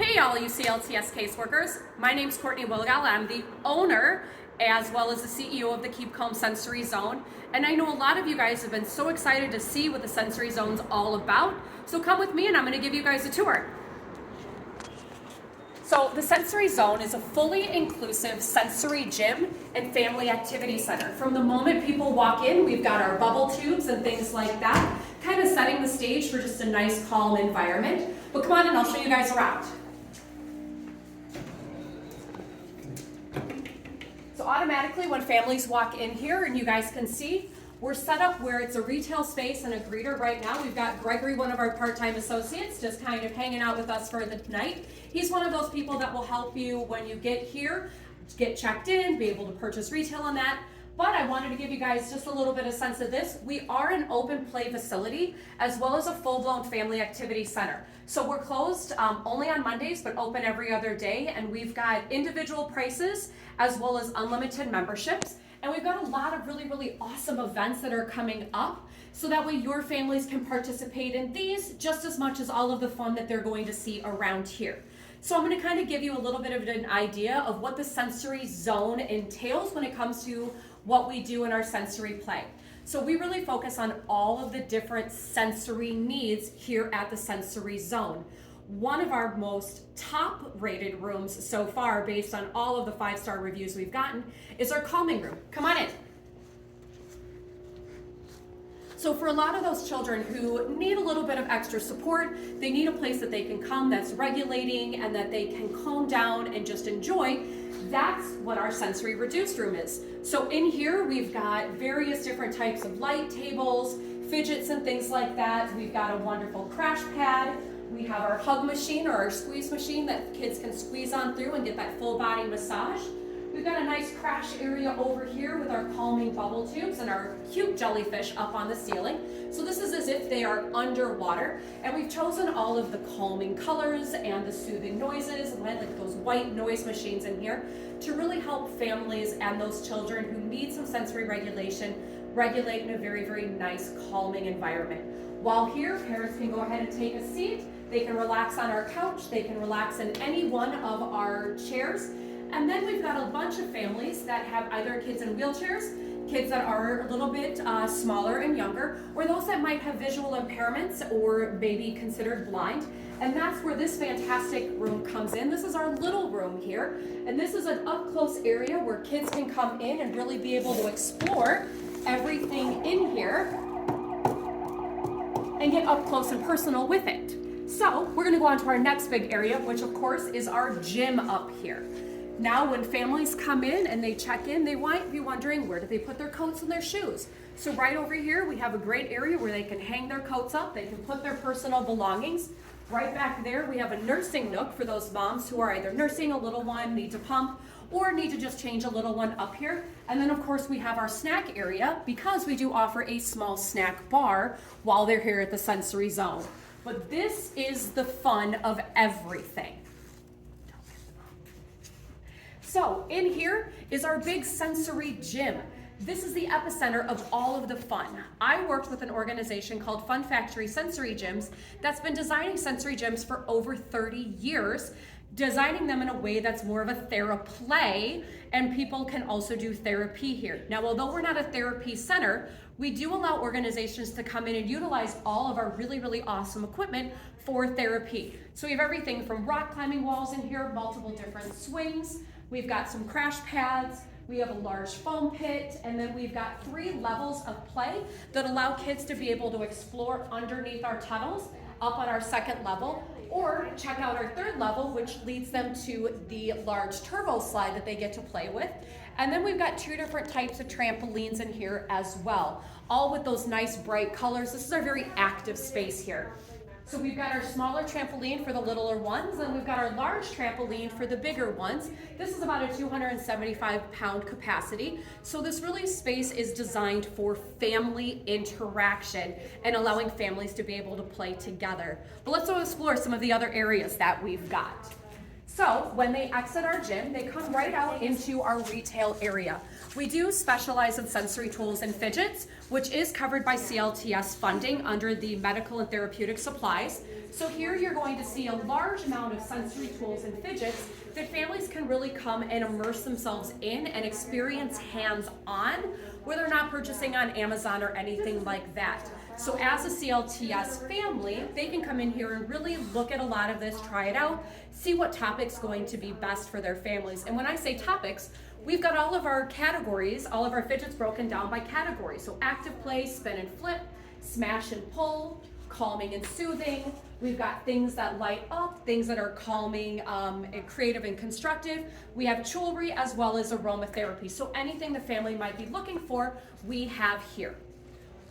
Hey all you CLTS caseworkers, my name's Courtney Wilgal. I'm the owner as well as the CEO of the Keep Calm Sensory Zone. And I know a lot of you guys have been so excited to see what the Sensory Zone's all about. So come with me and I'm gonna give you guys a tour. So the Sensory Zone is a fully inclusive sensory gym and family activity center. From the moment people walk in, we've got our bubble tubes and things like that, kind of setting the stage for just a nice calm environment. But come on and I'll show you guys around. So automatically when families walk in here, and you guys can see, we're set up where it's a retail space and a greeter right now. We've got Gregory, one of our part-time associates, just kind of hanging out with us for the night. He's one of those people that will help you when you get here, get checked in, be able to purchase retail on that. But I wanted to give you guys just a little bit of sense of this. We are an open play facility as well as a full-blown family activity center. So we're closed only on Mondays, but open every other day. And we've got individual prices as well as unlimited memberships. And we've got a lot of really, really awesome events that are coming up. So that way your families can participate in these just as much as all of the fun that they're going to see around here. So I'm going to kind of give you a little bit of an idea of what the Sensory Zone entails when it comes to what we do in our sensory play. So we really focus on all of the different sensory needs here at the Sensory Zone. One of our most top rated rooms so far, based on all of the 5-star reviews we've gotten, is our calming room. Come on in. So for a lot of those children who need a little bit of extra support, they need a place that they can come that's regulating and that they can calm down and just enjoy. That's what our sensory reduced room is. So in here, we've got various different types of light tables, fidgets and things like that. We've got a wonderful crash pad. We have our hug machine or our squeeze machine that kids can squeeze on through and get that full body massage. We've got a nice crash area over here with our calming bubble tubes and our cute jellyfish up on the ceiling. So this is as if they are underwater, and we've chosen all of the calming colors and the soothing noises, and like those white noise machines in here to really help families and those children who need some sensory regulation regulate in a very, very nice calming environment. While here, parents can go ahead and take a seat. They can relax on our couch. They can relax in any one of our chairs. And then we've got a bunch of families that have either kids in wheelchairs, kids that are a little bit smaller and younger, or those that might have visual impairments or maybe considered blind. And that's where this fantastic room comes in. This is our little room here. And this is an up-close area where kids can come in and really be able to explore everything in here and get up close and personal with it. So we're gonna go on to our next big area, which of course is our gym up here. Now, when families come in and they check in, they might be wondering, where do they put their coats and their shoes? So right over here, we have a great area where they can hang their coats up, they can put their personal belongings. Right back there, we have a nursing nook for those moms who are either nursing a little one, need to pump, or need to just change a little one up here. And then of course we have our snack area because we do offer a small snack bar while they're here at the Sensory Zone. But this is the fun of everything. So in here is our big sensory gym. This is the epicenter of all of the fun. I worked with an organization called Fun Factory Sensory Gyms that's been designing sensory gyms for over 30 years, designing them in a way that's more of a theraplay, and people can also do therapy here. Now, although we're not a therapy center, we do allow organizations to come in and utilize all of our really, really awesome equipment for therapy. So we have everything from rock climbing walls in here, multiple different swings. We've got some crash pads, we have a large foam pit, and then we've got 3 levels of play that allow kids to be able to explore underneath our tunnels up on our 2nd level, or check out our 3rd level, which leads them to the large turbo slide that they get to play with. And then we've got 2 different types of trampolines in here as well, all with those nice bright colors. This is our very active space here. So we've got our smaller trampoline for the littler ones, and we've got our large trampoline for the bigger ones. This is about a 275-pound capacity. So this really space is designed for family interaction and allowing families to be able to play together. But let's go explore some of the other areas that we've got. So when they exit our gym, they come right out into our retail area. We do specialize in sensory tools and fidgets. which is covered by CLTS funding under the medical and therapeutic supplies. So here you're going to see a large amount of sensory tools and fidgets that families can really come and immerse themselves in and experience hands-on, where they're not purchasing on Amazon or anything like that. So as a CLTS family, they can come in here and really look at a lot of this, try it out, see what topic's going to be best for their families. And when I say topics, we've got all of our categories, all of our fidgets broken down by category. So active play, spin and flip, smash and pull, calming and soothing. We've got things that light up, things that are calming and creative and constructive. We have jewelry as well as aromatherapy. So anything the family might be looking for, we have here.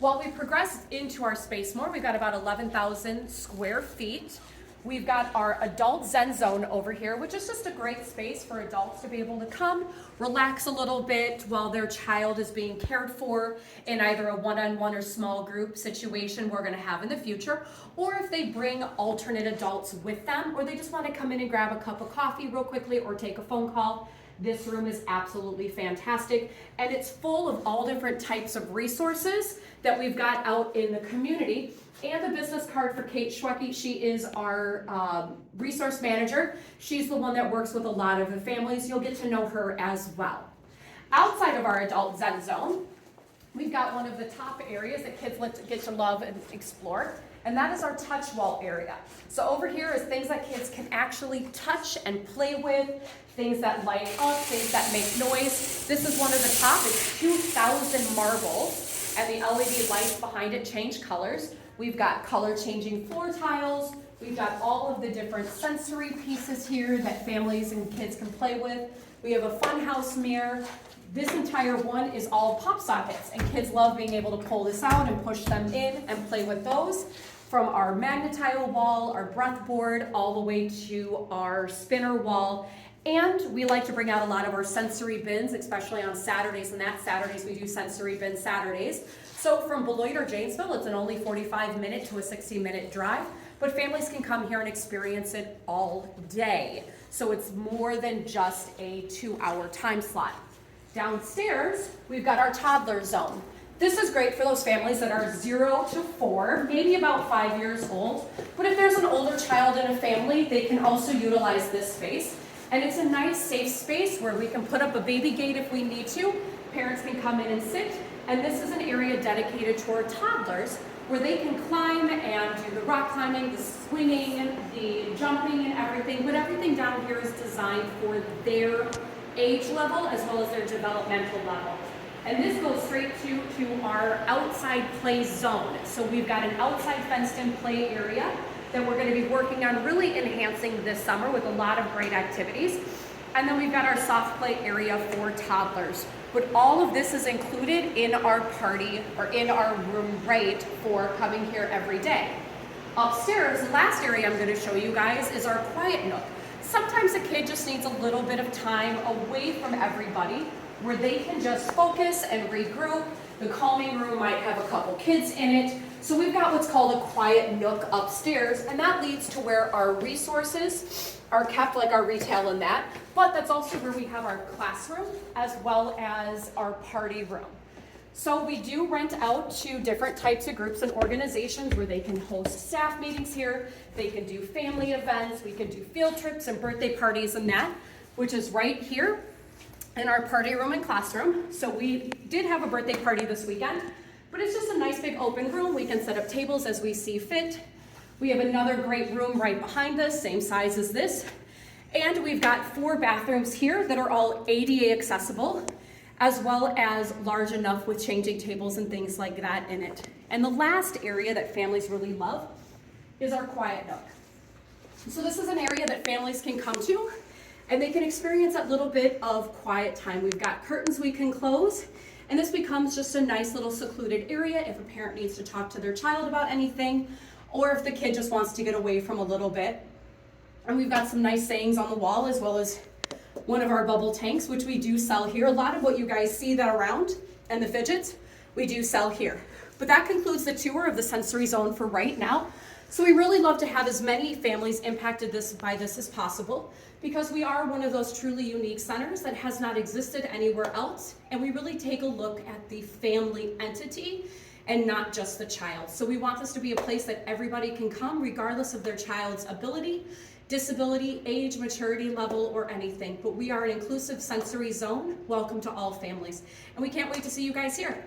While we progress into our space more, we've got about 11,000 square feet. We've got our adult Zen zone over here, which is just a great space for adults to be able to come, relax a little bit while their child is being cared for in either a one-on-one or small group situation we're gonna have in the future, or if they bring alternate adults with them, or they just wanna come in and grab a cup of coffee real quickly or take a phone call. This room is absolutely fantastic, and it's full of all different types of resources that we've got out in the community. And a business card for Kate Schwecke. She is our resource manager. She's the one that works with a lot of the families. You'll get to know her as well. Outside of our adult Zen zone, we've got one of the top areas that kids get to love and explore, and that is our touch wall area. So over here is things that kids can actually touch and play with, things that light up, things that make noise. This is one of the top. It's 2,000 marbles, and the LED lights behind it change colors. We've got color changing floor tiles. We've got all of the different sensory pieces here that families and kids can play with. We have a funhouse mirror. This entire one is all pop sockets, and kids love being able to pull this out and push them in and play with those. From our magnetile wall, our breath board, all the way to our spinner wall. And we like to bring out a lot of our sensory bins, especially on Saturdays, and that Saturdays we do sensory bin Saturdays. So from Beloit or Janesville, it's an only 45-minute to a 60-minute drive, but families can come here and experience it all day. So it's more than just a 2-hour time slot. Downstairs, we've got our toddler zone. This is great for those families that are 0 to 4, maybe about 5 years old. But if there's an older child in a family, they can also utilize this space. And it's a nice, safe space where we can put up a baby gate if we need to. Parents can come in and sit. And this is an area dedicated toward toddlers where they can climb and do the rock climbing, the swinging, the jumping and everything. But everything down here is designed for their age level as well as their developmental level. And this goes straight to our outside play zone. So we've got an outside fenced-in play area that we're going to be working on really enhancing this summer with a lot of great activities. And then we've got our soft play area for toddlers. But all of this is included in our party or in our room rate for coming here every day. Upstairs, the last area I'm going to show you guys is our quiet nook. Sometimes a kid just needs a little bit of time away from everybody where they can just focus and regroup. The calming room might have a couple kids in it. So we've got what's called a quiet nook upstairs, and that leads to where our resources are kept, like our retail and that, but that's also where we have our classroom as well as our party room. So we do rent out to different types of groups and organizations where they can host staff meetings here, they can do family events, we can do field trips and birthday parties and that, which is right here in our party room and classroom. So we did have a birthday party this weekend, but it's just a nice big open room. We can set up tables as we see fit. We have another great room right behind us, same size as this. And we've got 4 bathrooms here that are all ADA accessible, as well as large enough with changing tables and things like that in it. And the last area that families really love is our quiet nook. So this is an area that families can come to and they can experience that little bit of quiet time. We've got curtains we can close, and this becomes just a nice little secluded area if a parent needs to talk to their child about anything, or if the kid just wants to get away from a little bit. And we've got some nice sayings on the wall, as well as one of our bubble tanks, which we do sell here. A lot of what you guys see that around and the fidgets, we do sell here. But that concludes the tour of the sensory zone for right now. So we really love to have as many families impacted by this as possible, because we are one of those truly unique centers that has not existed anywhere else, and we really take a look at the family entity and not just the child. So we want this to be a place that everybody can come regardless of their child's ability, disability, age, maturity level, or anything. But we are an inclusive sensory zone. Welcome to all families. And we can't wait to see you guys here.